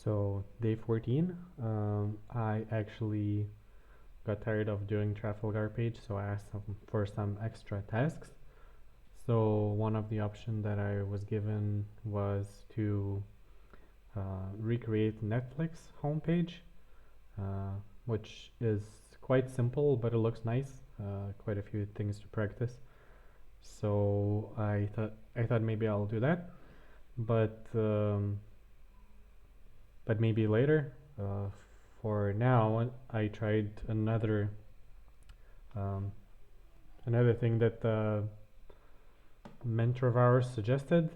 So day 14, I actually got tired of doing Trafalgar page, so I asked for some extra tasks. So one of the options that I was given was to recreate Netflix homepage, uh, which is quite simple, but it looks nice. Quite a few things to practice. So I thought maybe I'll do that, but maybe later. For now, I tried um, another thing that the mentor of ours suggested,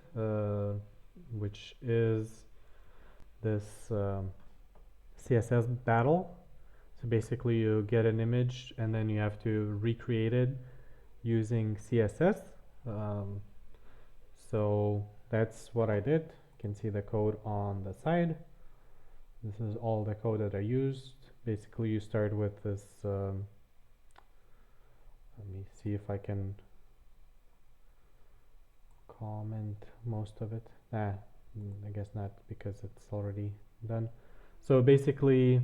which is this CSS Battle. So basically, you get an image and then you have to recreate it using CSS. Um, so that's what I did. You can see the code on the side. This is all the code that I used. Basically, you start with this. Let me see if I can comment most of it. I guess not, because it's already done. So basically,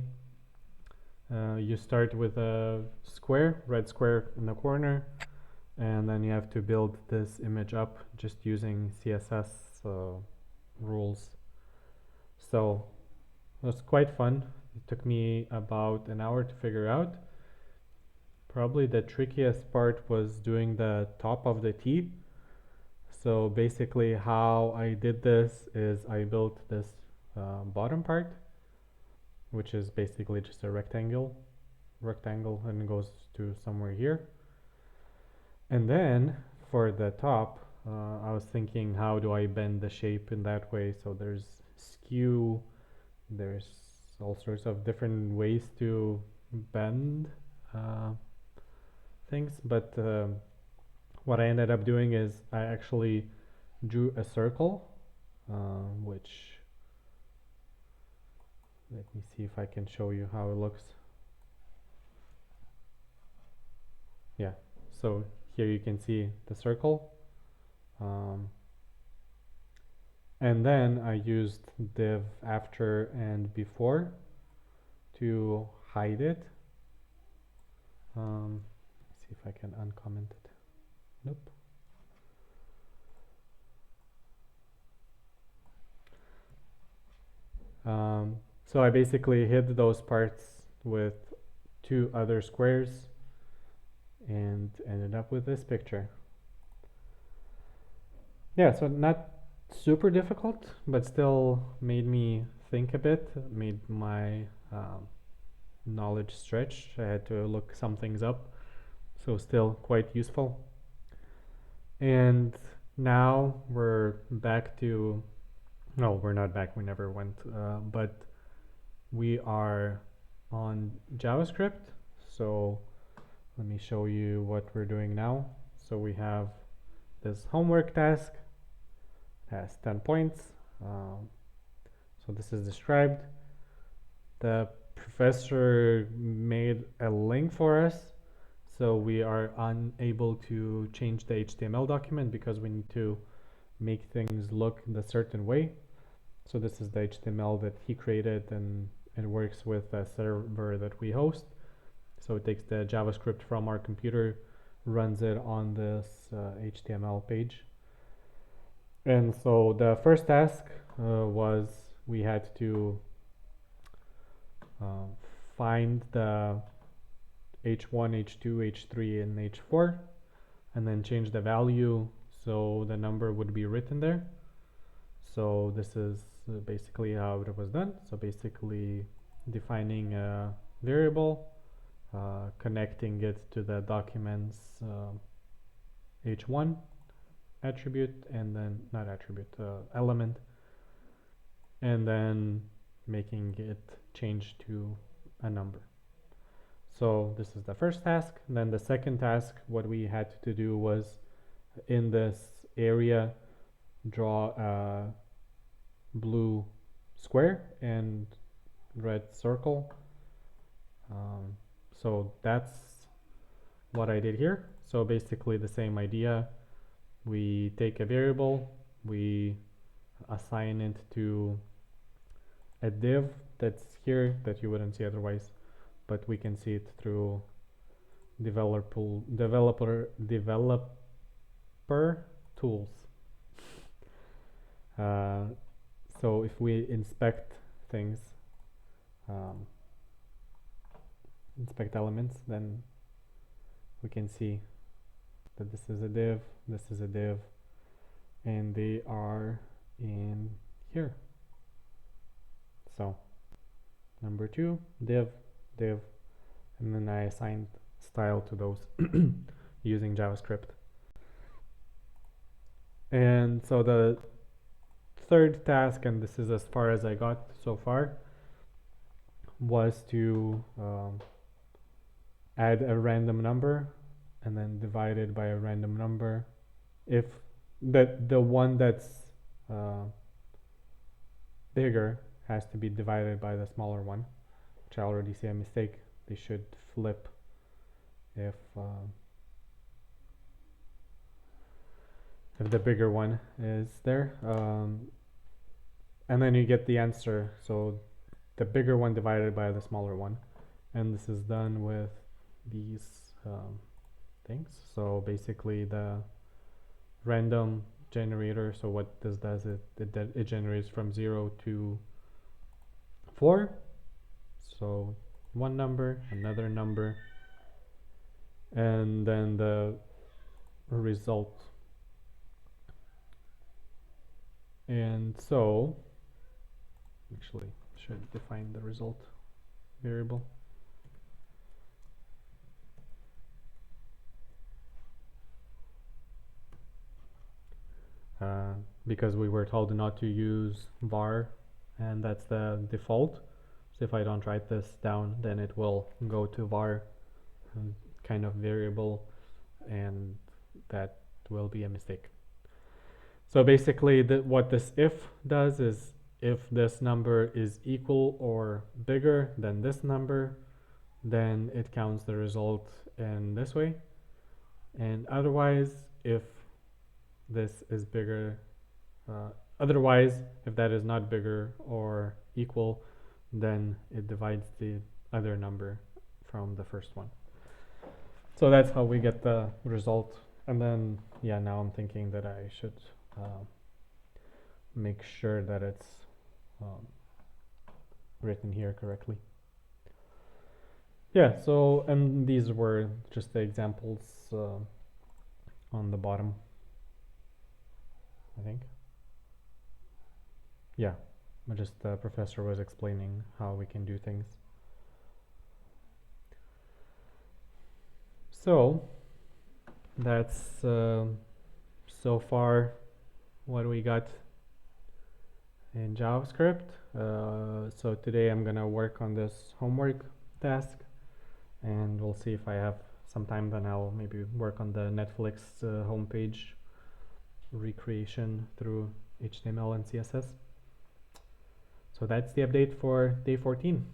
you start with a square, red square in the corner, and then you have to build this image up just using CSS rules. So it was quite fun. It took me about an hour to figure out. Probably the trickiest part was doing the top of the T. So basically how I did this is I built this bottom part, which is basically just a rectangle, and goes to somewhere here. And then for the top, I was thinking, how do I bend the shape in that way? So there's skew, there's all sorts of different ways to bend things, but what I ended up doing is I actually drew a circle, which, let me see if I can show you how it looks. Yeah, so here you can see the circle. And then I used div after and before to hide it. See if I can uncomment it. Nope. So I basically hid those parts with two other squares and ended up with this picture. Yeah, so not super difficult, but still made me think a bit, made my knowledge stretch. I had to look some things up, so still quite useful. And now we're back to, no, we're not back, we never went, but we are on JavaScript. So let me show you what we're doing now. So we have this homework task, has 10 points. So this is described. The professor made a link for us, so we are unable to change the HTML document because we need to make things look a certain way. So this is the HTML that he created, and it works with a server that we host. So it takes the JavaScript from our computer, runs it on this HTML page. And so the first task was we had to find the h1, h2, h3, and h4, and then change the value so the number would be written there. So this is basically how it was done. So basically defining a variable, connecting it to the document's h1 attribute, and then not attribute, element, and then making it change to a number. So this is the first task. And then the second task, what we had to do was in this area draw a blue square and red circle. So that's what I did here. So basically the same idea. We take a variable, we assign it to a div that's here that you wouldn't see otherwise, but we can see it through developer tools. Uh, so if we inspect things, um, inspect elements, then we can see that this is a div, this is a div, and they are in here. So number 2, div, div, and then I assigned style to those using JavaScript. And so the third task, and this is as far as I got so far, was to add a random number and then divide it by a random number. If the one that's bigger has to be divided by the smaller one, which I already see a mistake. They should flip if the bigger one is there, and then you get the answer. So the bigger one divided by the smaller one, and this is done with these things. So basically the random generator, so what this does is it generates from 0 to 4. So one number, another number, and then the result. And so actually should define the result variable. Because we were told not to use var, and that's the default. So if I don't write this down, then it will go to var kind of variable, and that will be a mistake. So basically what this if does is, if this number is equal or bigger than this number, then it counts the result in this way, and otherwise if this is bigger, otherwise if that is not bigger or equal, then it divides the other number from the first one. So that's how we get the result. And then yeah, now I'm thinking that I should make sure that it's written here correctly. Yeah, so, and these were just the examples on the bottom, I think. Yeah, just the professor was explaining how we can do things. So that's so far what we got in JavaScript. So today I'm gonna work on this homework task, and we'll see if I have some time, then I'll maybe work on the Netflix homepage recreation through HTML and CSS. So that's the update for day 14.